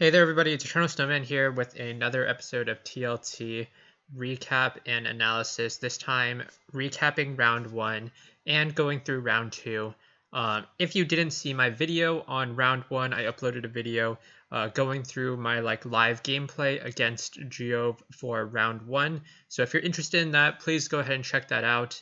Hey there, everybody. It's Eternal Snowman here with another episode of TLT recap and analysis. This time, recapping round one and going through round two. If you didn't see my video on round one, I uploaded a video going through my live gameplay against Geove for round one. So if you're interested in that, please go ahead and check that out.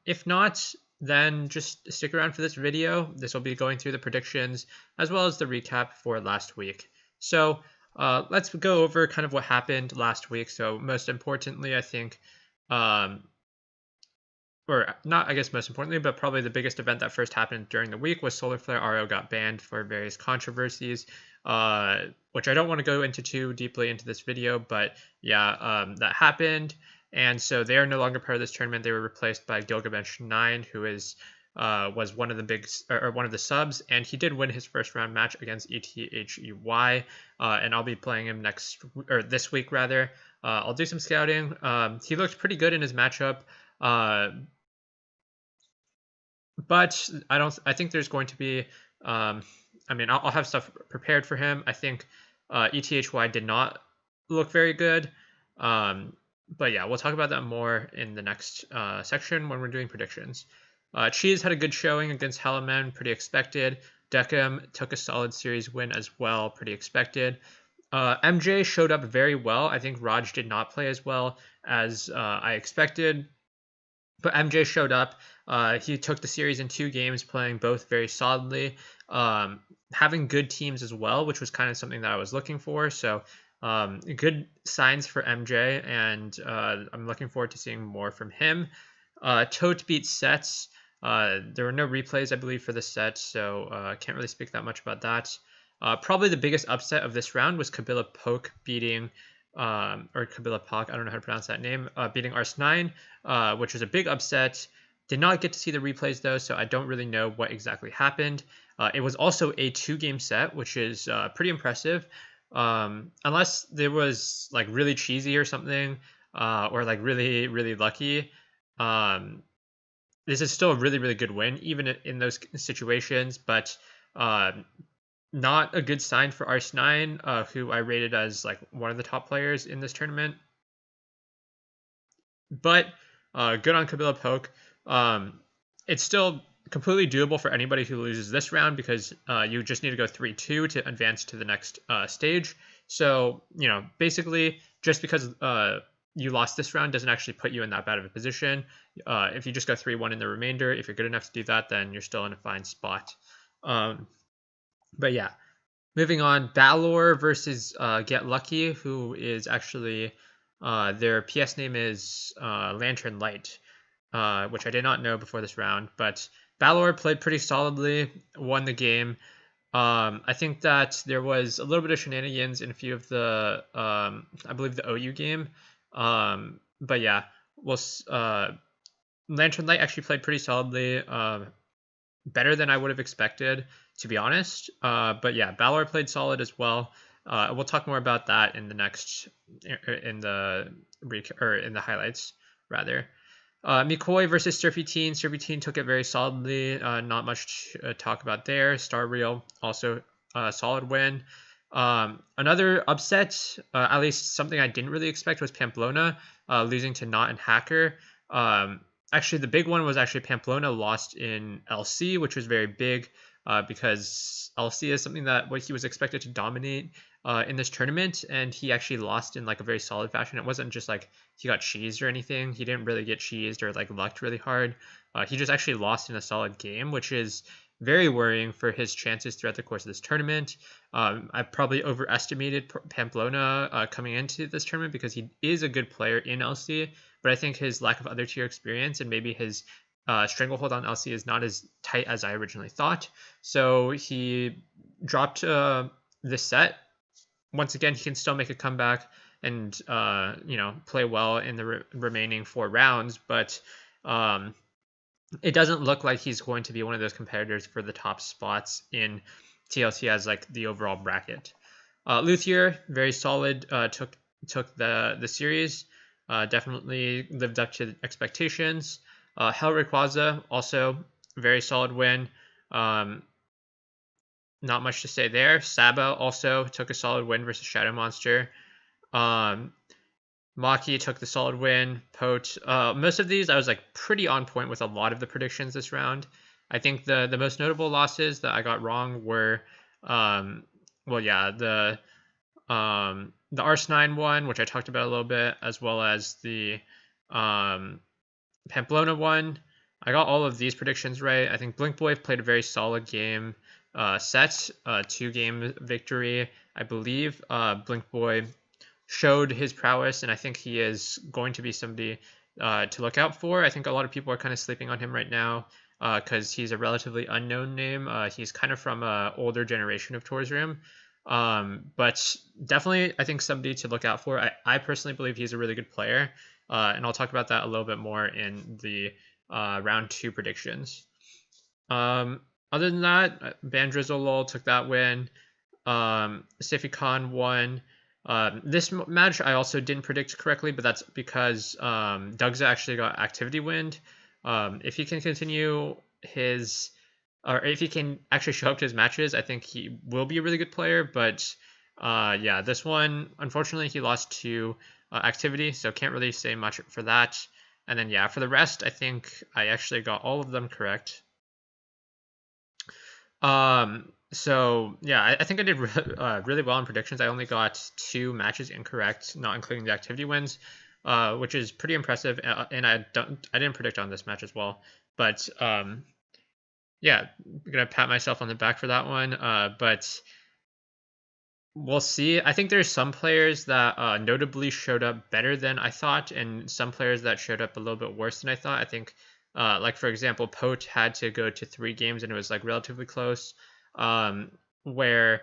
If not, then just stick around for this video. This will be going through the predictions as well as the recap for last week. So let's go over kind of what happened last week. So most importantly, I think, or not, I guess most importantly, but probably the biggest event that first happened during the week was Solar Flare RO got banned for various controversies, which I don't want to go into too deeply into this video, but yeah, that happened. And so they are no longer part of this tournament. They were replaced by Gilgamesh 9, who is was one of the big or one of the subs, and he did win his first round match against ETHEY. And I'll be playing him this week rather. I'll do some scouting. He looked pretty good in his matchup, but I think there's going to be. I'll have stuff prepared for him. I think ETHY did not look very good. But yeah, we'll talk about that more in the next section when we're doing predictions. Cheese had a good showing against Helaman, pretty expected. Deckham took a solid series win as well, pretty expected. MJ showed up very well. I think Raj did not play as well as I expected, but MJ showed up. He took the series in 2 games, playing both very solidly, having good teams as well, which was kind of something that I was looking for. So good signs for MJ, and I'm looking forward to seeing more from him. Tote beat Sets. There were no replays, I believe, for the set, so can't really speak that much about that. Probably the biggest upset of this round was Kabila Poke beating, or Kabila Pak, I don't know how to pronounce that name, beating Ars9, which was a big upset. Did not get to see the replays, though, so I don't really know what exactly happened. It was also a 2-game set, which is pretty impressive. Unless there was really cheesy or something, or really, really lucky. This is still a really, really good win, even in those situations, but not a good sign for Ars9, who I rated as one of the top players in this tournament. But good on Kabila Poke. It's still completely doable for anybody who loses this round, because you just need to go 3-2 to advance to the next stage. So, basically, just because you lost this round doesn't actually put you in that bad of a position. If you just go 3-1 in the remainder, if you're good enough to do that, then you're still in a fine spot. But yeah, moving on, Balor versus Get Lucky, who is actually their PS name is Lantern Light, which I did not know before this round. But Balor played pretty solidly, won the game. I think that there was a little bit of shenanigans in a few of the, I believe the OU game. But yeah, Lantern Light actually played pretty solidly, better than I would have expected, to be honest. But yeah, Balor played solid as well. We'll talk more about that in the next, in the highlights rather. McCoy versus Surfy Teen. Surfy Teen took it very solidly. Not much to talk about there. Star Real also a solid win. Another upset, at least something I didn't really expect, was Pamplona losing to Not and Hacker. Actually, the big one was actually Pamplona lost in LC, which was very big because LC is something that he was expected to dominate in this tournament, and he actually lost in a very solid fashion. It wasn't just he got cheesed or anything. He didn't really get cheesed or lucked really hard. He just actually lost in a solid game, which is very worrying for his chances throughout the course of this tournament. I probably overestimated Pamplona coming into this tournament because he is a good player in LC, but I think his lack of other tier experience and maybe his stranglehold on LC is not as tight as I originally thought. So he dropped this set. Once again, he can still make a comeback and play well in the remaining 4 rounds, but it doesn't look like he's going to be one of those competitors for the top spots in TLT as the overall bracket. Luthier, very solid, took the series, definitely lived up to expectations. Hell Rayquaza, also very solid win. not much to say there. Saba also took a solid win versus Shadow Monster. Maki took the solid win. Pote. Most of these I was like pretty on point with a lot of the predictions this round. I think the most notable losses that I got wrong were, well, yeah, the Arsenine one, which I talked about a little bit, as well as the Pamplona one. I got all of these predictions right. I think Blink Boy played a very solid game set, 2-game victory, I believe. Blink Boy showed his prowess, and I think he is going to be somebody to look out for. I think a lot of people are kind of sleeping on him right now because he's a relatively unknown name. He's kind of from an older generation of Tours Room. But definitely, I think somebody to look out for. I personally believe he's a really good player, and I'll talk about that a little bit more in the round 2 predictions. Other than that, Bandrizzle Lol took that win. Sifi Khan won. This match I also didn't predict correctly, but that's because Dugza actually got activity wind. If he can continue his, or if he can actually show up to his matches, I think he will be a really good player. But yeah, this one, unfortunately, he lost to activity, so can't really say much for that. And then yeah, for the rest, I think I actually got all of them correct. So yeah, I think I did really well in predictions. I only got 2 matches incorrect, not including the activity wins, which is pretty impressive. And I didn't predict on this match as well, but yeah, I'm gonna pat myself on the back for that one. But we'll see. I think there's some players that notably showed up better than I thought, and some players that showed up a little bit worse than I thought. I think, like for example, Pote had to go to 3 games and it was like relatively close. Where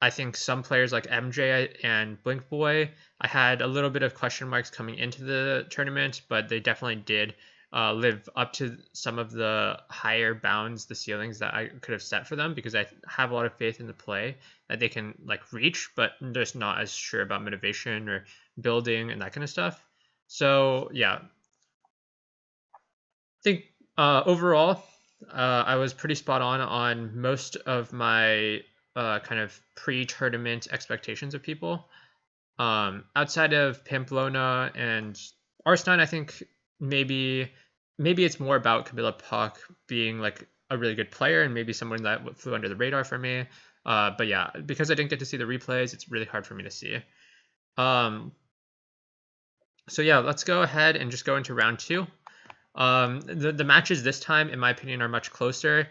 I think some players like MJ and Blink Boy, I had a little bit of question marks coming into the tournament, but they definitely did live up to some of the higher bounds, the ceilings that I could have set for them, because I have a lot of faith in the play that they can like reach, but just not as sure about motivation or building and that kind of stuff. So yeah, I think overall, I was pretty spot on most of my kind of pre-tournament expectations of people. Outside of Pamplona and Arsenal, I think maybe it's more about Camilla Puck being like a really good player and maybe someone that flew under the radar for me. But yeah, because I didn't get to see the replays, it's really hard for me to see. So yeah, let's go ahead and just go into round 2. The matches this time, in my opinion, are much closer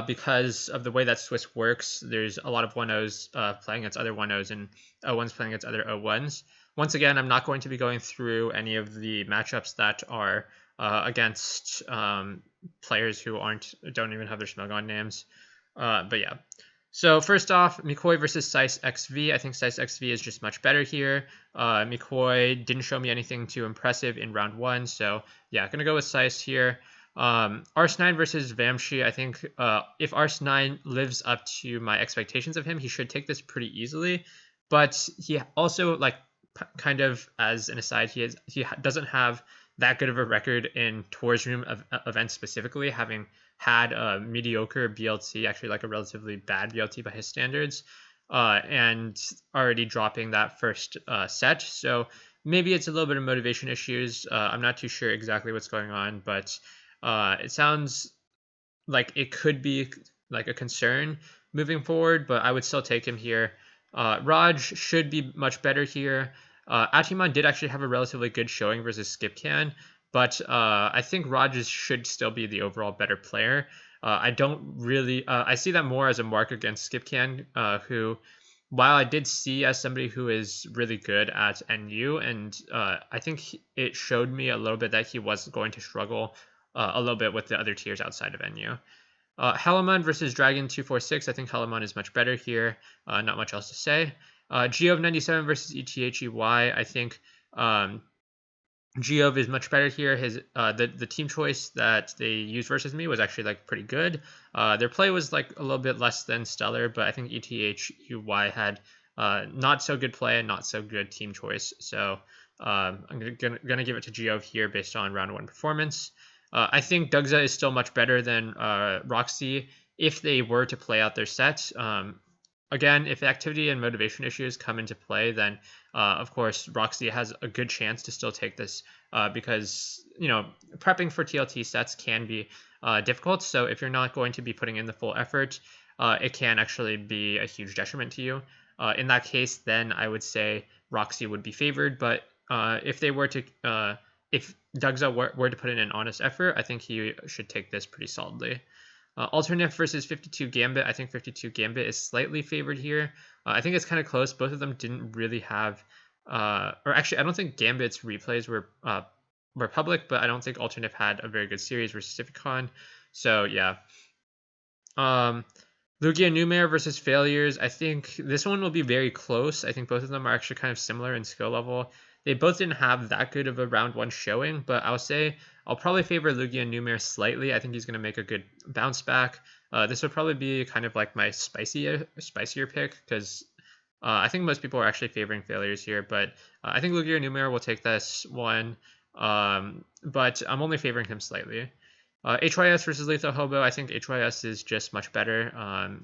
because of the way that Swiss works. There's a lot of 1-0s playing against other 1-0s and 0-1s playing against other 0-1s. Once again, I'm not going to be going through any of the matchups that are against players who don't even have their Smelgon names. But yeah. So first off, Mikoi versus Sice XV. I think Sice XV is just much better here. Mikoi didn't show me anything too impressive in round 1, so yeah, gonna go with Sice here. Arsenine versus Vamshi. I think if Arsenine lives up to my expectations of him, he should take this pretty easily. But he also, like, kind of as an aside, he doesn't have that good of a record in Tours Room events specifically, having had a mediocre BLT, actually like a relatively bad BLT by his standards, and already dropping that first set. So maybe it's a little bit of motivation issues. I'm not too sure exactly what's going on, but it sounds like it could be like a concern moving forward, but I would still take him here. Raj should be much better here. Atiman did actually have a relatively good showing versus Skipcan, but I think Raj should still be the overall better player. I don't really, I see that more as a mark against Skipcan, who, while I did see as somebody who is really good at NU, and I think it showed me a little bit that he was going to struggle a little bit with the other tiers outside of NU. Helaman versus Dragon 246. I think Helaman is much better here. Not much else to say. Geov 97 versus ETHEY. I think Geov is much better here. His the team choice that they used versus me was actually like pretty good. Their play was like a little bit less than stellar, but I think ETHEY had not so good play and not so good team choice. So I'm gonna give it to Geov here based on round 1 performance. I think Dugza is still much better than Roxy if they were to play out their set. again, if activity and motivation issues come into play, then of course Roxy has a good chance to still take this because prepping for TLT sets can be difficult. So if you're not going to be putting in the full effort, it can actually be a huge detriment to you. In that case, then I would say Roxy would be favored. But if they were to if Dugza were to put in an honest effort, I think he should take this pretty solidly. Alternate versus 52 Gambit. I think 52 Gambit is slightly favored here. I think it's kind of close. Both of them didn't really have, or actually, I don't think Gambit's replays were public, but I don't think Alternate had a very good series versus Cificon. So yeah. Lugia Numair versus Failures. I think this one will be very close. I think both of them are actually kind of similar in skill level. They both didn't have that good of a round one showing, but I'll say I'll probably favor Lugia Numair slightly. I think he's going to make a good bounce back. This would probably be kind of like my spicier pick because I think most people are actually favoring Failures here, but I think Lugia Numair will take this one, but I'm only favoring him slightly. HYS versus Lethal Hobo. I think HYS is just much better.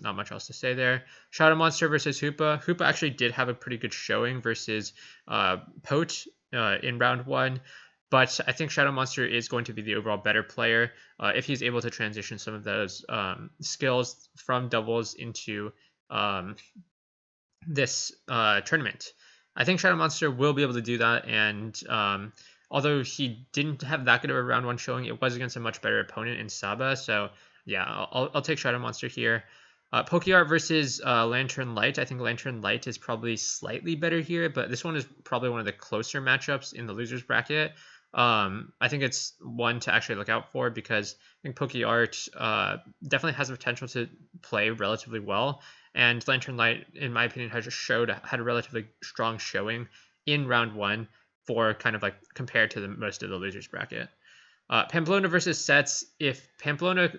Not much else to say there. Shadow Monster versus Hoopa. Hoopa actually did have a pretty good showing versus Pote in round one. But I think Shadow Monster is going to be the overall better player if he's able to transition some of those skills from doubles into this tournament. I think Shadow Monster will be able to do that, and although he didn't have that good of a round one showing, it was against a much better opponent in Saba. So yeah, I'll take Shadow Monster here. Pokeyard versus Lantern Light. I think Lantern Light is probably slightly better here, but this one is probably one of the closer matchups in the losers bracket. I think it's one to actually look out for because I think Pokeyard definitely has the potential to play relatively well. And Lantern Light, in my opinion, had a relatively strong showing in round one for kind of like compared to the most of the losers bracket. Pamplona versus Sets. If Pamplona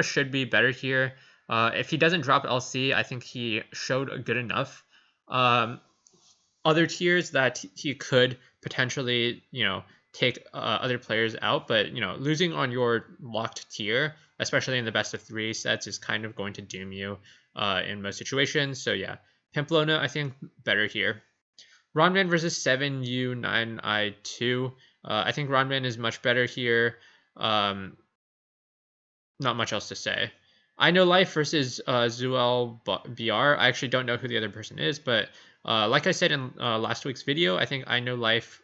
should be better here. If he doesn't drop LC, I think he showed a good enough other tiers that he could potentially, take other players out. But losing on your locked tier, especially in the best of three sets, is kind of going to doom you in most situations. So yeah, Pamplona I think better here. Ronman versus 7U9I2. I think Ronman is much better here. Not much else to say. I Know Life versus Zuel BR. I actually don't know who the other person is, but like I said in last week's video, I think I Know Life,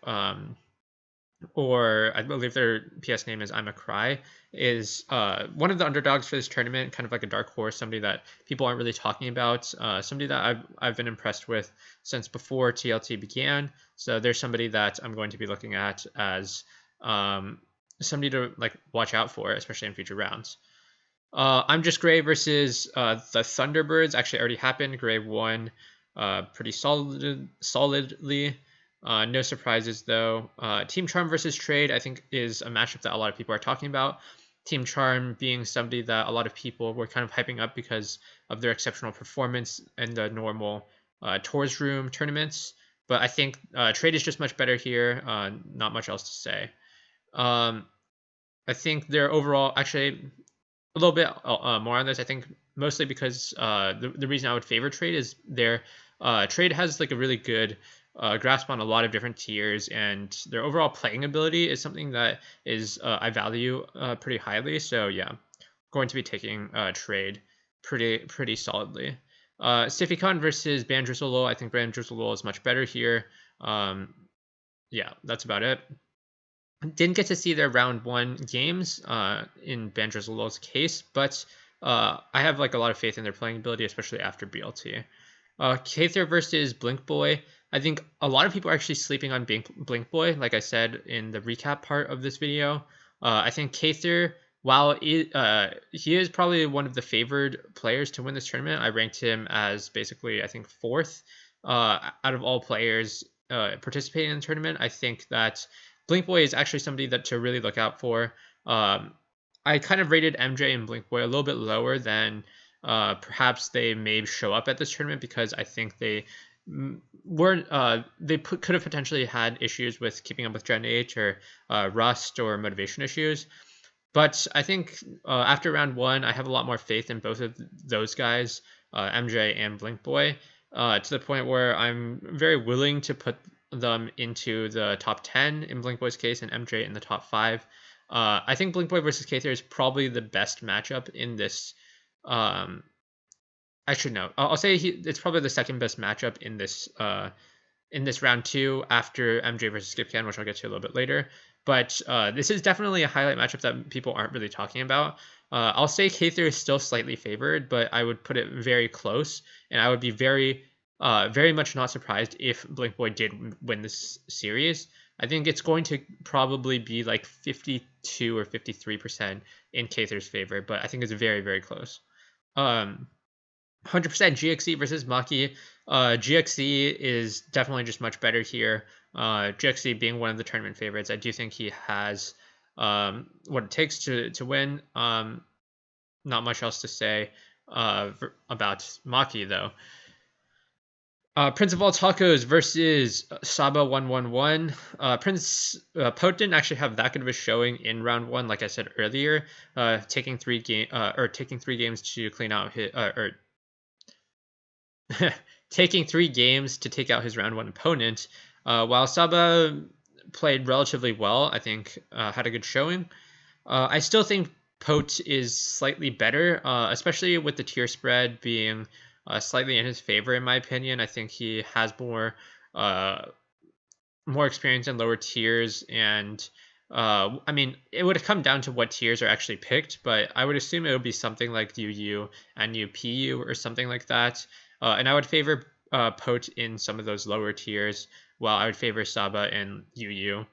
or I believe their PS name is I'm a Cry, is one of the underdogs for this tournament, kind of like a dark horse, somebody that people aren't really talking about, somebody that I've been impressed with since before TLT began. So there's somebody that I'm going to be looking at as somebody to like watch out for, especially in future rounds. I'm Just Gray versus the Thunderbirds actually already happened. Gray won pretty solidly. No surprises though. Team Charm versus Trade I think is a matchup that a lot of people are talking about. Team Charm being somebody that a lot of people were kind of hyping up because of their exceptional performance in the normal Tours Room tournaments. But I think Trade is just much better here. Not much else to say. I think their overall, actually, a little bit more on this. I think mostly because the reason I would favor Trade is their Trade has like a really good grasp on a lot of different tiers, and their overall playing ability is something that is I value pretty highly. So yeah, going to be taking Trade pretty solidly. Stificon versus Bandrozolo. I think Bandrozolo is much better here. Yeah, that's about it. Didn't get to see their round one games in Bandrozolo's case, but I have like a lot of faith in their playing ability, especially after BLT. Kather versus Blink Boy. I think a lot of people are actually sleeping on Blink Boy, like I said in the recap part of this video. I think Kather, while he is probably one of the favored players to win this tournament, I ranked him as basically, I think, fourth out of all players participating in the tournament. I think that Blink Boy is actually somebody that to really look out for. I kind of rated MJ and Blink Boy a little bit lower than perhaps they may show up at this tournament because I think they weren't. Could have potentially had issues with keeping up with Gen 8 or Rust or motivation issues. But I think after round one, I have a lot more faith in both of those guys. MJ and Blink Boy, to the point where I'm very willing to put them into the top 10 in Blink Boy's case and MJ in the top 5. I think Blink Boy versus Kather is probably the best matchup in this. Actually, no, I'll say it's probably the second best matchup in this round 2 after MJ versus Skipcan, which I'll get to a little bit later. But this is definitely a highlight matchup that people aren't really talking about. I'll say Kather is still slightly favored, but I would put it very close, and I would be very much not surprised if Blink Boy did win this series. I think it's going to probably be like 52 or 53% in Kather's favor, but I think it's very close. 100% GXE versus Maki. GXE is definitely just much better here. GXE being one of the tournament favorites, I do think he has what it takes to win. Not much else to say about Maki though. Prince of All Tacos versus Saba 111. Prince Pote didn't actually have that good of a showing in round 1, like I said earlier. Taking three games to clean out his taking 3 games to take out his round 1 opponent. While Saba played relatively well, I think had a good showing. I still think Pote is slightly better, especially with the tier spread being slightly in his favor, in my opinion. I think he has more experience in lower tiers, and I mean, it would come down to what tiers are actually picked, but I would assume it would be something like UU and UPU or something like that. And I would favor Pote in some of those lower tiers, while I would favor Saba and UU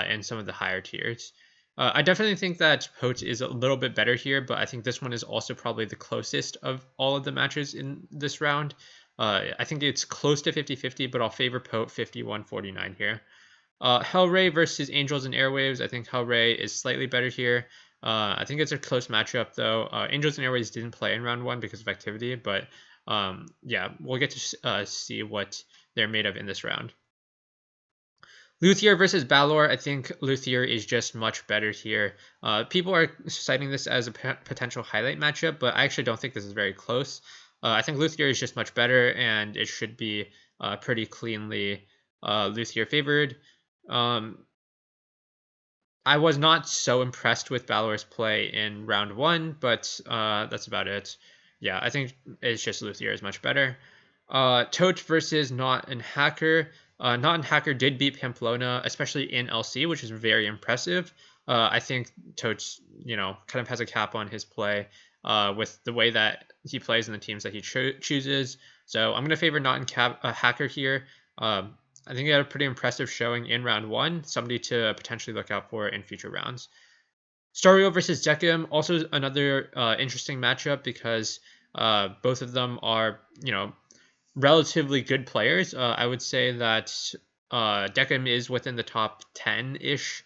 in some of the higher tiers. I definitely think that Pote is a little bit better here, but I think this one is also probably the closest of all of the matches in this round. I think it's close to 50-50, but I'll favor Pote 51-49 here. Hellray versus Angels and Airwaves. I think Hellray is slightly better here. I think it's a close matchup, though. Angels and Airwaves didn't play in round 1 because of activity, but yeah, we'll get to see what they're made of in this round. Luthier versus Balor. I think Luthier is just much better here. People are citing this as a potential highlight matchup, but I actually don't think this is very close. I think Luthier is just much better, and it should be pretty cleanly Luthier favored. I was not so impressed with Balor's play in round 1, but that's about it. Yeah, I think it's just Luthier is much better. Tote versus Not and Hacker. Not and Hacker did beat Pamplona, especially in LC, which is very impressive. I think Tote, kind of has a cap on his play with the way that he plays and the teams that he chooses. So I'm going to favor Not and Hacker here. I think he had a pretty impressive showing in round 1, somebody to potentially look out for in future rounds. Stario versus Decim, also another interesting matchup because both of them are, relatively good players. I would say that Decim is within the top 10-ish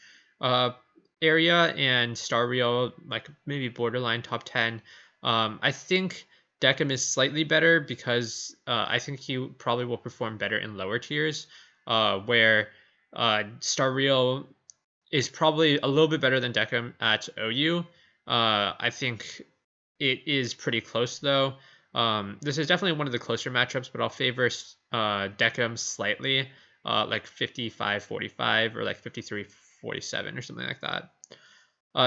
area, and Stario like maybe borderline top 10. I think Decim is slightly better because I think he probably will perform better in lower tiers, where Stario is probably a little bit better than Decim at OU. I think it is pretty close though. This is definitely one of the closer matchups, but I'll favor Decim slightly, like 55-45 or like 53-47 or something like that.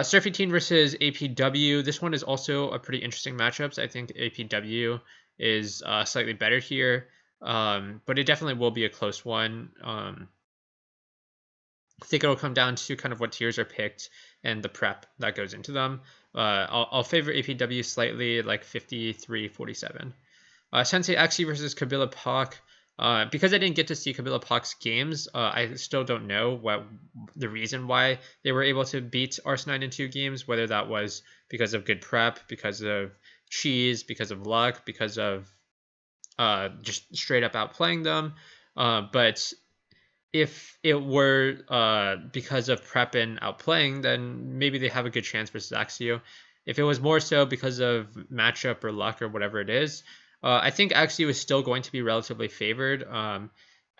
Surfy Teen versus APW. This one is also a pretty interesting matchup. So I think APW is slightly better here, but it definitely will be a close one. I think it'll come down to kind of what tiers are picked and the prep that goes into them. I'll favor APW slightly, like 53-47. Sensei Axie versus Kabila Pak. Because I didn't get to see Kabila Pak's games, I still don't know what the reason why they were able to beat Arsenine in 2 games, whether that was because of good prep, because of cheese, because of luck, because of just straight up outplaying them. But if it were because of prep and outplaying, then maybe they have a good chance versus Axio. If it was more so because of matchup or luck or whatever it is, I think Axio is still going to be relatively favored. I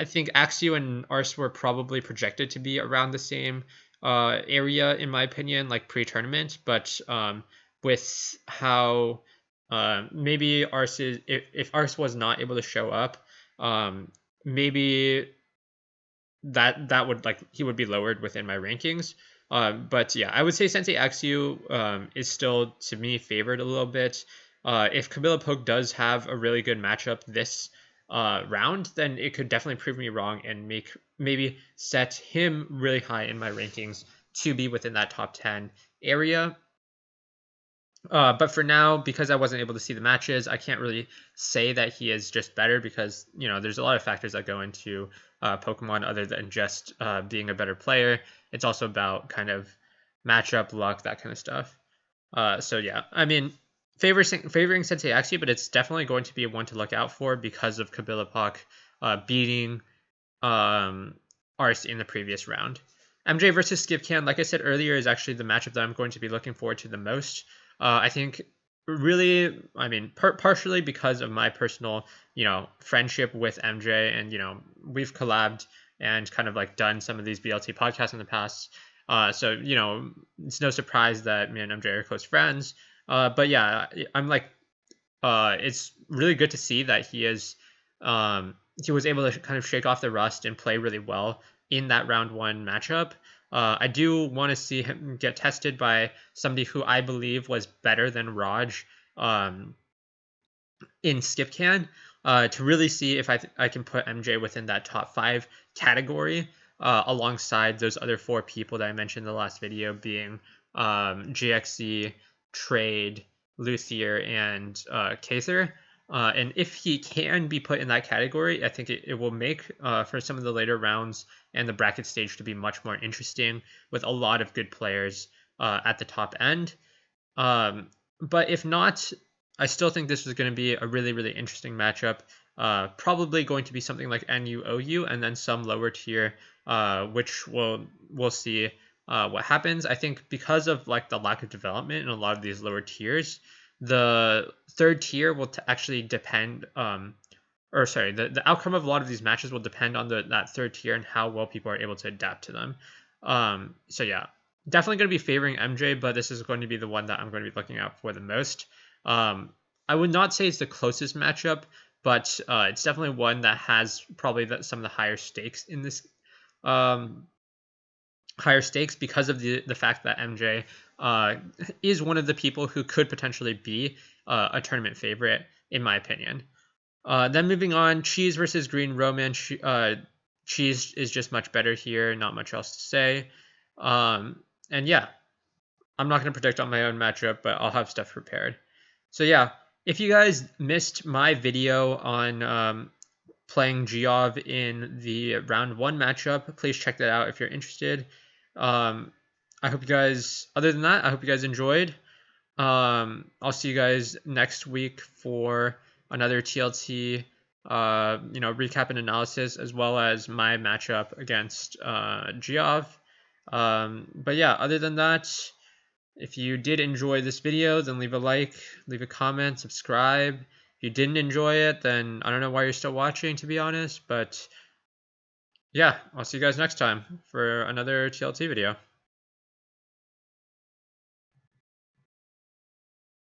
think Axio and Ars were probably projected to be around the same area, in my opinion, like pre-tournament. But with how Maybe Arce is, if Arce was not able to show up, maybe that would like he would be lowered within my rankings. But yeah, I would say Sensei Axu is still to me favored a little bit. If Kabila Poke does have a really good matchup this round, then it could definitely prove me wrong and make maybe set him really high in my rankings to be within that top 10 area. But for now, because I wasn't able to see the matches, I can't really say that he is just better because, there's a lot of factors that go into Pokemon other than just being a better player. It's also about kind of matchup, luck, that kind of stuff. So yeah, I mean, favoring Sensei Axie, but it's definitely going to be one to look out for because of Kabila beating Arce in the previous round. MJ versus Skipcan, like I said earlier, is actually the matchup that I'm going to be looking forward to the most. I think really, I mean, partially because of my personal, friendship with MJ, and we've collabed and kind of like done some of these BLT podcasts in the past. So it's no surprise that me and MJ are close friends. But yeah, I'm like, it's really good to see that he was able to kind of shake off the rust and play really well in that round 1 matchup. I do want to see him get tested by somebody who I believe was better than Raj in Skipcan to really see if I can put MJ within that top 5 category alongside those other 4 people that I mentioned in the last video, being GXC, Trade, Luthier, and Kather. And if he can be put in that category, I think it will make for some of the later rounds and the bracket stage to be much more interesting with a lot of good players at the top end. But if not, I still think this is going to be a really, really interesting matchup. Probably going to be something like NU-OU and then some lower tier, which we'll see what happens. I think because of like the lack of development in a lot of these lower tiers, the third tier will actually depend. The outcome of a lot of these matches will depend on that third tier and how well people are able to adapt to them. So yeah, definitely going to be favoring MJ, but this is going to be the one that I'm going to be looking out for the most. I would not say it's the closest matchup, but it's definitely one that has probably some of the higher stakes in this. Higher stakes because of the fact that MJ is one of the people who could potentially be a tournament favorite, in my opinion. Then moving on, Cheese versus Green Roman. Cheese is just much better here. Not much else to say. And yeah, I'm not going to predict on my own matchup, but I'll have stuff prepared. So yeah, if you guys missed my video on playing Geov in the round 1 matchup, please check that out if you're interested. I hope you guys, other than that, I hope you guys enjoyed. I'll see you guys next week for another TLT, recap and analysis, as well as my matchup against Geov. But yeah, other than that, if you did enjoy this video, then leave a like, leave a comment, subscribe. If you didn't enjoy it, then I don't know why you're still watching, to be honest. But yeah, I'll see you guys next time for another TLT video.